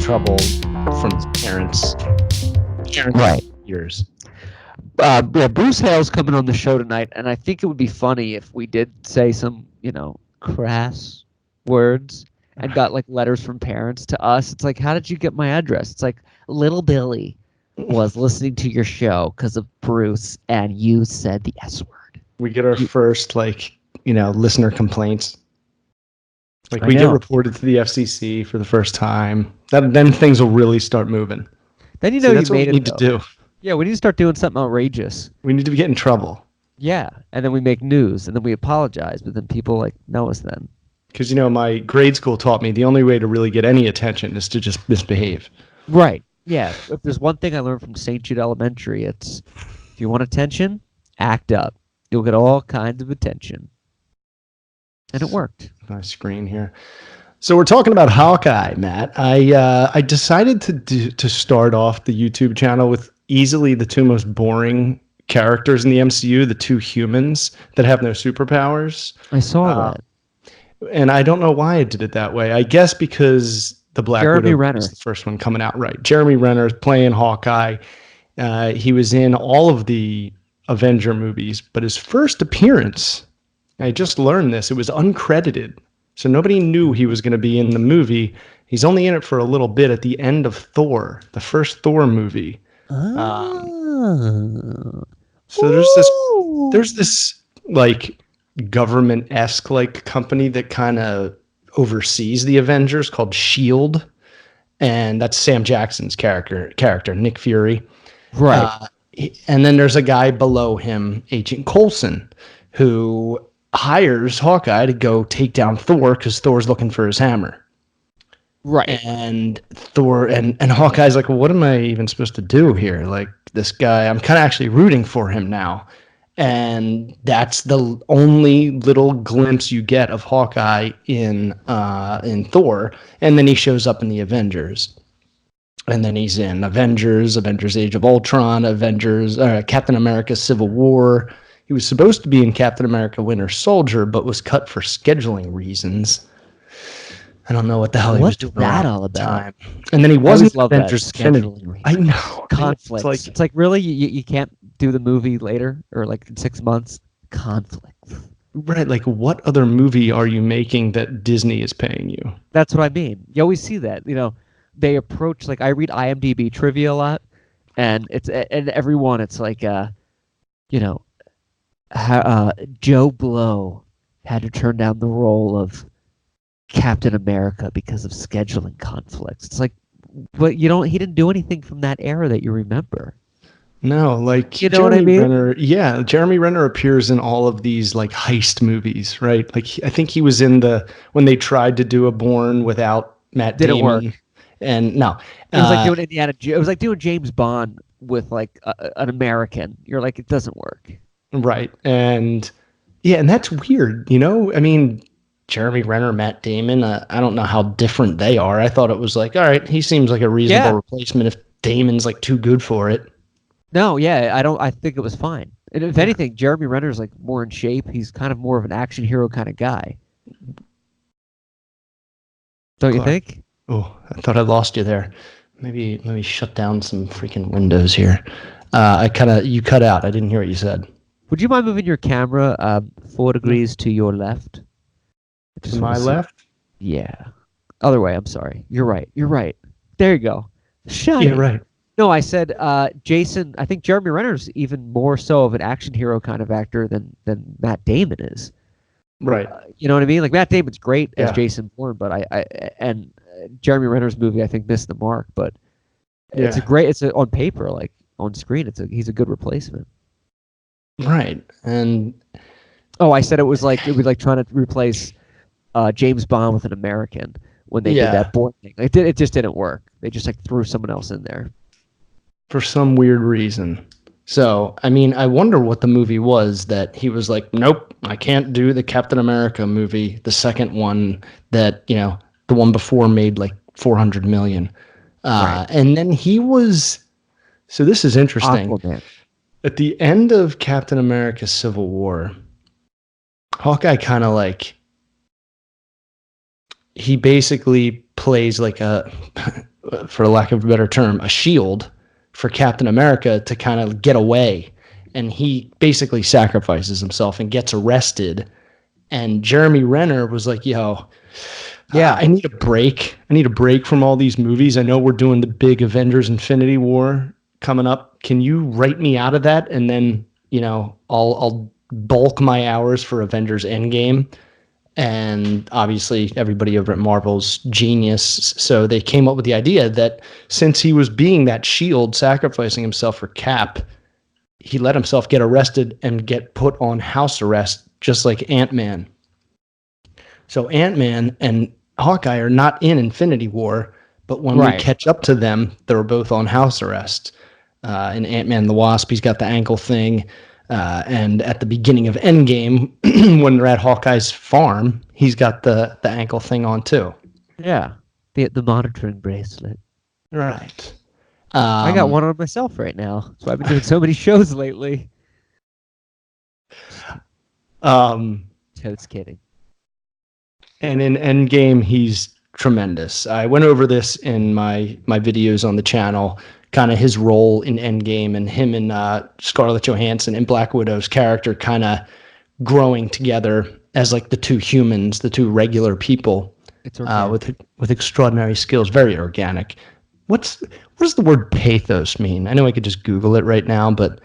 trouble from his parents. Right. Years. Yeah, Bruce Hale's coming on the show tonight, and I think it would be funny if we did say some, crass words and got like letters from parents to us. It's like, how did you get my address? It's like, little Billy was listening to your show because of Bruce, and you said the S word. We get our first listener complaints. Like we get reported to the FCC for the first time. Then things will really start moving. Then that's what we need to do. Yeah, we need to start doing something outrageous. We need to get in trouble. Yeah, and then we make news, and then we apologize, but then people know us then. Because my grade school taught me the only way to really get any attention is to just misbehave. Right. Yeah. If there's one thing I learned from St. Jude Elementary, it's if you want attention, act up. You'll get all kinds of attention. And it worked. My screen here. So we're talking about Hawkeye, Matt. I decided to start off the YouTube channel with easily the two most boring characters in the MCU, the two humans that have no superpowers. I saw that. And I don't know why I did it that way. I guess because the Black Widow was the first one coming out, right? Jeremy Renner is playing Hawkeye. He was in all of the Avenger movies, but his first appearance, I just learned this, it was uncredited. So nobody knew he was going to be in the movie. He's only in it for a little bit at the end of Thor, the first Thor movie. So there's this like government-esque like company that kind of oversees the Avengers called S.H.I.E.L.D. And that's Sam Jackson's character, Nick Fury. Right. And then there's a guy below him, Agent Coulson, who hires Hawkeye to go take down Thor because Thor's looking for his hammer. Right. And Thor and Hawkeye's like, well, what am I even supposed to do here? Like, this guy, I'm kind of actually rooting for him now. And that's the only little glimpse you get of Hawkeye in Thor. And then he shows up in the Avengers. And then he's in Avengers Age of Ultron, Captain America Civil War. He was supposed to be in Captain America Winter Soldier, but was cut for scheduling reasons. I don't know what the hell he was doing. What's that all about? And then he wasn't in Avengers Infinity. I know. Conflicts. It's like really, you can't do the movie later or like in 6 months? Conflicts. Right. Like, what other movie are you making that Disney is paying you? That's what I mean. You always see that. They approach, like, I read IMDb trivia a lot, and everyone, it's like, Joe Blow had to turn down the role of Captain America because of scheduling conflicts. It's like, but he didn't do anything from that era that you remember. No, like, Jeremy what I mean? Renner, yeah, Jeremy Renner appears in all of these like heist movies, right? Like, I think he was in when they tried to do a Bourne without Matt Damon. Didn't work. And no, it was like doing It was like doing James Bond with like an American. You're like, it doesn't work. Right. And yeah, and that's weird, I mean, Jeremy Renner, Matt Damon, I don't know how different they are. I thought it was like, all right, he seems like a reasonable replacement if Damon's like too good for it. No, yeah, I think it was fine. And if anything, Jeremy Renner's like more in shape. He's kind of more of an action hero kind of guy. Don't you think? Oh, I thought I lost you there. Maybe let me shut down some freaking windows here. You cut out. I didn't hear what you said. Would you mind moving your camera 4 degrees to your left? To my left? Yeah. Other way, I'm sorry. You're right. There you go. Shut it. Yeah, right. No, I said Jason, I think Jeremy Renner's even more so of an action hero kind of actor than Matt Damon is. Right. You know what I mean? Like, Matt Damon's great as Jason Bourne, but and Jeremy Renner's movie I think missed the mark, but it's on paper, like on screen, he's a good replacement. Right. And I said it was like trying to replace James Bond with an American when they did that Bourne thing. It just didn't work. They just like threw someone else in there for some weird reason. So, I mean, I wonder what the movie was that he was like, nope, I can't do the Captain America movie, the second one that, the one before made like 400 million. Right. And then he was, so this is interesting. Aquaman. At the end of Captain America Civil War, Hawkeye kind of like, he basically plays like for lack of a better term, a shield for Captain America to kind of get away. And he basically sacrifices himself and gets arrested. And Jeremy Renner was like, yo, Yeah. I need a break. I need a break from all these movies. I know we're doing the big Avengers Infinity War coming up. Can you write me out of that? And then, I'll bulk my hours for Avengers Endgame. And obviously everybody over at Marvel's genius. So they came up with the idea that since he was being that shield, sacrificing himself for Cap, he let himself get arrested and get put on house arrest, just like Ant-Man. So Ant-Man and Hawkeye are not in Infinity War, but when we catch up to them, they're both on house arrest. In Ant-Man the Wasp, he's got the ankle thing. And at the beginning of Endgame, when they're at Hawkeye's farm, he's got the ankle thing on too. Yeah, the monitoring bracelet. Right. I got one on myself right now. So I've been doing so many shows lately. Totes kidding. And in Endgame, he's tremendous. I went over this in my videos on the channel, kind of his role in Endgame and him and Scarlett Johansson and Black Widow's character kind of growing together as like the two humans, the two regular people with extraordinary skills, very organic. What does the word pathos mean? I know I could just Google it right now, but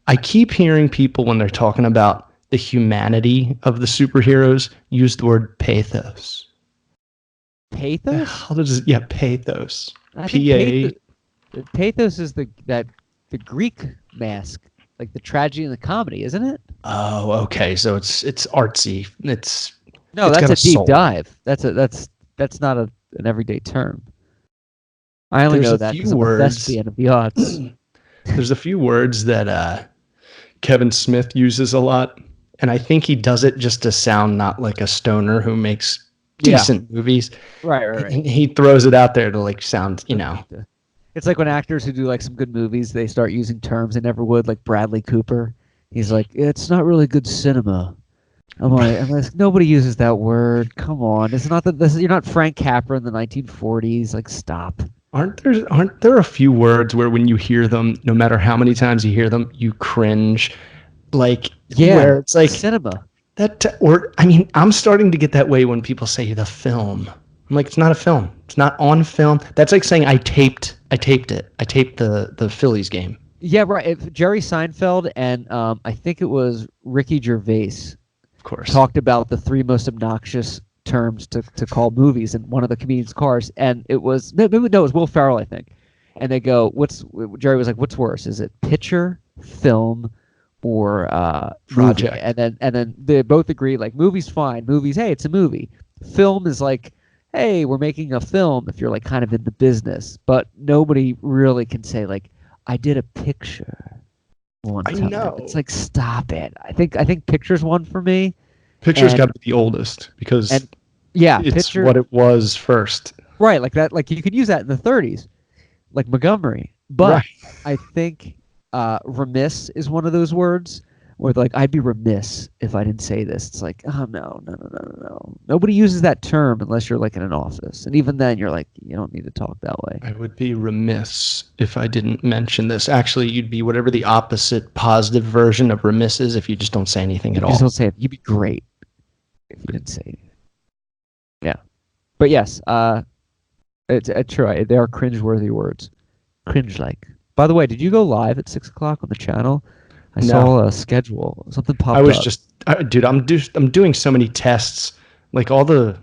I keep hearing people when they're talking about the humanity of the superheroes use the word pathos. Pathos? How does it? Yeah, pathos. Pathos is the Greek mask, like the tragedy and the comedy, isn't it? Oh, okay. So it's artsy. That's a deep dive. That's not an everyday term. I only know that because I'm a thespian of the arts. There's a few words that Kevin Smith uses a lot, and I think he does it just to sound not like a stoner who makes decent movies. Right. And he throws it out there to like sound, It's like when actors who do like some good movies, they start using terms they never would, like Bradley Cooper. He's like, it's not really good cinema. I'm like, nobody uses that word. Come on, it's not that you're not Frank Capra in the 1940s. Like, stop. Aren't there a few words where when you hear them, no matter how many times you hear them, you cringe? Like, where it's like cinema. I'm starting to get that way when people say the film. I'm like, it's not a film. It's not on film. That's like saying I taped it. I taped the Phillies game. Yeah, right. If Jerry Seinfeld and I think it was Ricky Gervais, of course, talked about the three most obnoxious terms to call movies in one of the comedians' cars, and it was it was Will Ferrell, I think. And they go, Jerry was like, what's worse? Is it picture, film, or project? And then they both agree, like, movie's fine. Movies, hey, it's a movie. Film is like, hey, we're making a film if you're like kind of in the business, but nobody really can say like, I did a picture one time. I know. It's like, stop it. I think picture's one for me. Picture's got to be the oldest because it's picture, what it was first. Right, like that. Like you could use that in the 30s, like Montgomery. But I think remiss is one of those words where like I'd be remiss if I didn't say this. It's like, oh no. Nobody uses that term unless you're like in an office, and even then you're like, you don't need to talk that way. I would be remiss if I didn't mention this. Actually, you'd be whatever the opposite positive version of remiss is if you just don't say anything at all. Just don't say it. You'd be great if you didn't say anything. Yeah, but yes, it's true. They are cringe-worthy words. Cringe-like. By the way, did you go live at 6 o'clock on the channel? I saw a schedule. Something popped up. I was dude. I'm doing so many tests, like all the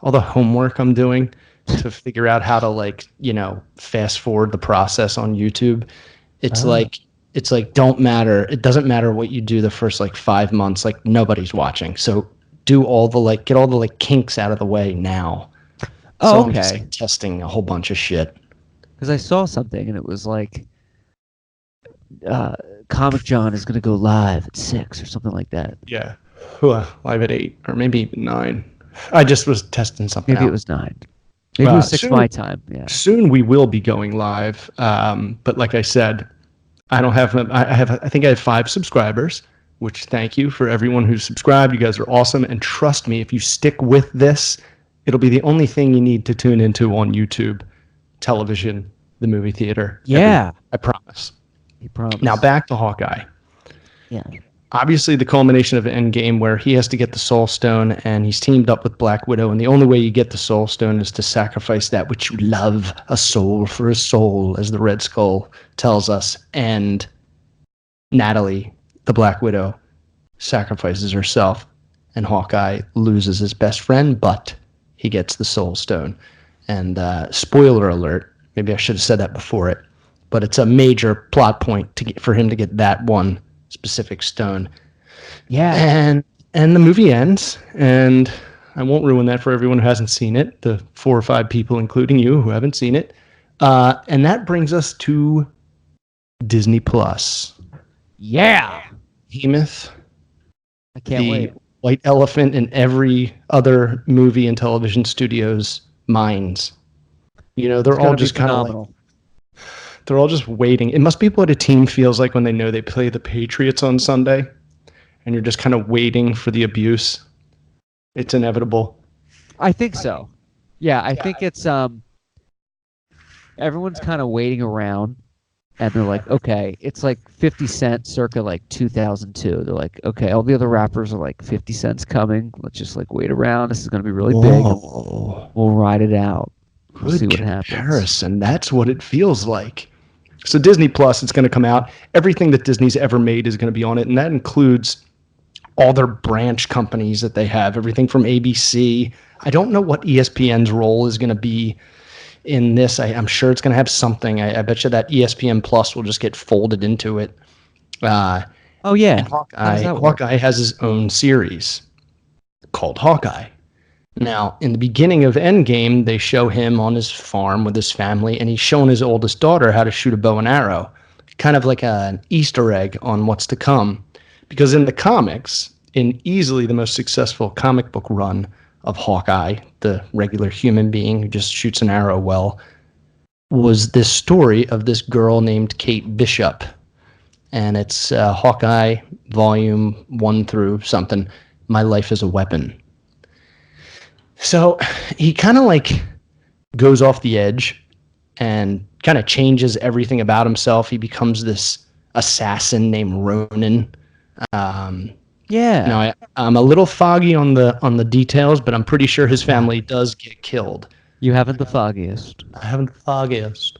homework I'm doing to figure out how to fast forward the process on YouTube. It's like don't matter. It doesn't matter what you do the first 5 months. Like nobody's watching. So do all the get all the kinks out of the way now. Oh, so okay. I'm just testing a whole bunch of shit. Because I saw something and it was like, Comic-Jon is going to go live at 6 or something like that. Yeah, live at 8 or maybe even 9. I just was testing something. Maybe it was 9. Maybe it was 6 my time. Yeah. Soon we will be going live. But like I said, I don't have. I think I have 5 subscribers. Which thank you for everyone who's subscribed. You guys are awesome, and trust me, if you stick with this, it'll be the only thing you need to tune into on YouTube. television, the movie theater. Yeah. I promise. He promised. Now back to Hawkeye. Yeah. Obviously, the culmination of Endgame, where he has to get the Soul Stone, and he's teamed up with Black Widow, and the only way you get the Soul Stone is to sacrifice that which you love, a soul for a soul, as the Red Skull tells us. And Natalie, the Black Widow, sacrifices herself, and Hawkeye loses his best friend, but he gets the Soul Stone. And spoiler alert, maybe I should have said that before it, but it's a major plot point for him to get that one specific stone. Yeah. And the movie ends, and I won't ruin that for everyone who hasn't seen it, the 4 or 5 people, including you, who haven't seen it. And that brings us to Disney Plus. Yeah. Behemoth. I can't wait. White elephant in every other movie and television studio's minds. You know, they're all just kind of like, they're all just waiting. It must be what a team feels like when they know they play the Patriots on Sunday, and you're just kind of waiting for the abuse. It's inevitable. I think so. Yeah, I think it's everyone's kind of waiting around, and they're like, okay, it's like 50 Cent circa like 2002. They're like, okay, all the other rappers are like 50 Cent's coming. Let's just like wait around. This is going to be really big. We'll ride it out. We'll see what happens. Comparison. That's what it feels like. So Disney Plus, it's going to come out. Everything that Disney's ever made is going to be on it, and that includes all their branch companies that they have, everything from ABC. I don't know what ESPN's role is going to be in this. I'm sure it's going to have something. I bet you that ESPN Plus will just get folded into it. Oh, yeah. Hawkeye has his own series called Hawkeye. Now, in the beginning of Endgame, they show him on his farm with his family, and he's showing his oldest daughter how to shoot a bow and arrow, kind of like an Easter egg on what's to come. Because in the comics, in easily the most successful comic book run of Hawkeye, the regular human being who just shoots an arrow well, was this story of this girl named Kate Bishop. And it's Hawkeye Volume 1 through something, My Life as a Weapon. So he kind of like goes off the edge and kind of changes everything about himself. He becomes this assassin named Ronin. Now I'm a little foggy on the details, but I'm pretty sure his family does get killed. You haven't the foggiest. I haven't the foggiest,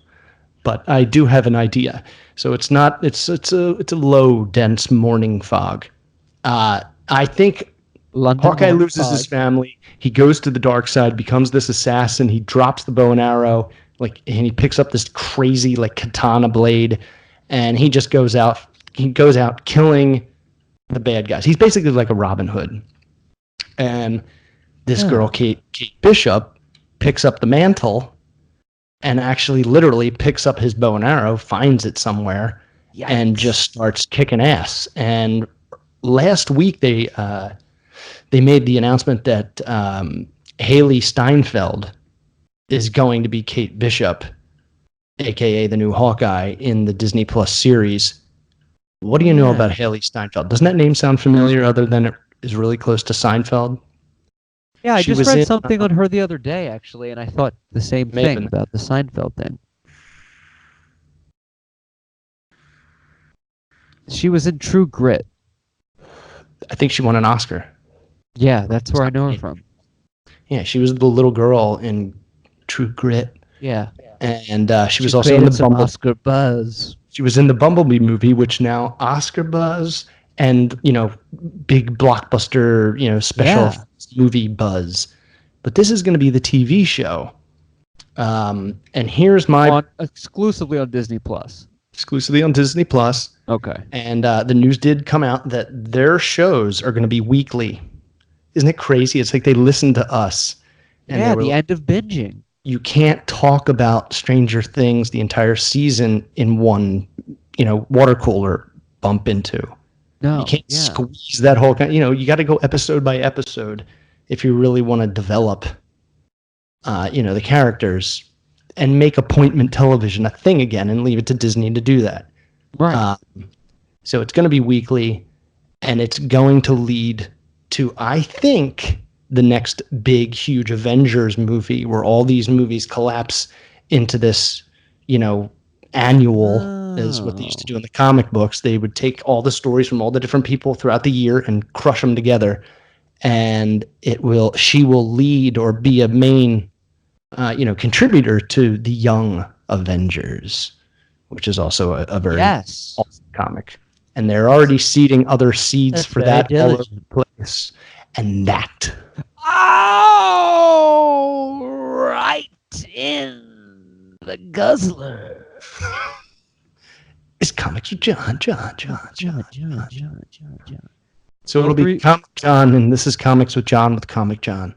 but I do have an idea. So it's not. It's a low, dense morning fog. I think Hawkeye loses his family. He goes to the dark side, becomes this assassin. He drops the bow and arrow, and he picks up this crazy katana blade, and he just goes out. He goes out killing the bad guys. He's basically like a Robin Hood. And this girl, Kate Bishop, picks up the mantle and actually literally picks up his bow and arrow, finds it somewhere, and just starts kicking ass. And last week they made the announcement that Haley Steinfeld is going to be Kate Bishop, a.k.a. the new Hawkeye, in the Disney Plus series. What do you know about Haley Steinfeld? Doesn't that name sound familiar other than it is really close to Seinfeld? Yeah, I just read something on her the other day, actually, and I thought the same thing about the Seinfeld thing. She was in True Grit. I think she won an Oscar. Yeah, that's where I know her from. Yeah, she was the little girl in True Grit. Yeah. And she was also in the Bumblebee. Oscar buzz. She was in the Bumblebee movie, which now Oscar buzz and, big blockbuster, special movie buzz. But this is going to be the TV show. And here's exclusively on Disney Plus. Exclusively on Disney Plus. Okay. And the news did come out that their shows are going to be weekly. Isn't it crazy? It's like they listen to us. And the end of binging. You can't talk about Stranger Things the entire season in one, water cooler bump into. No, you can't squeeze that whole. You got to go episode by episode if you really want to develop, the characters and make appointment television a thing again and leave it to Disney to do that. Right. So it's going to be weekly, and it's going to lead to, I think, the next big, huge Avengers movie where all these movies collapse into this, annual is what they used to Oh. do in the comic books. They would take all the stories from all the different people throughout the year and crush them together, and she will lead or be a main contributor to the Young Avengers, which is also a very Yes. awesome comic. And they're already seeding other seeds That's for very that all over diligent. the place. And that Oh, right in the guzzler. is Comics with John. John. So Well, it'll be Comic-Jon, and this is Comics with John with Comic-Jon.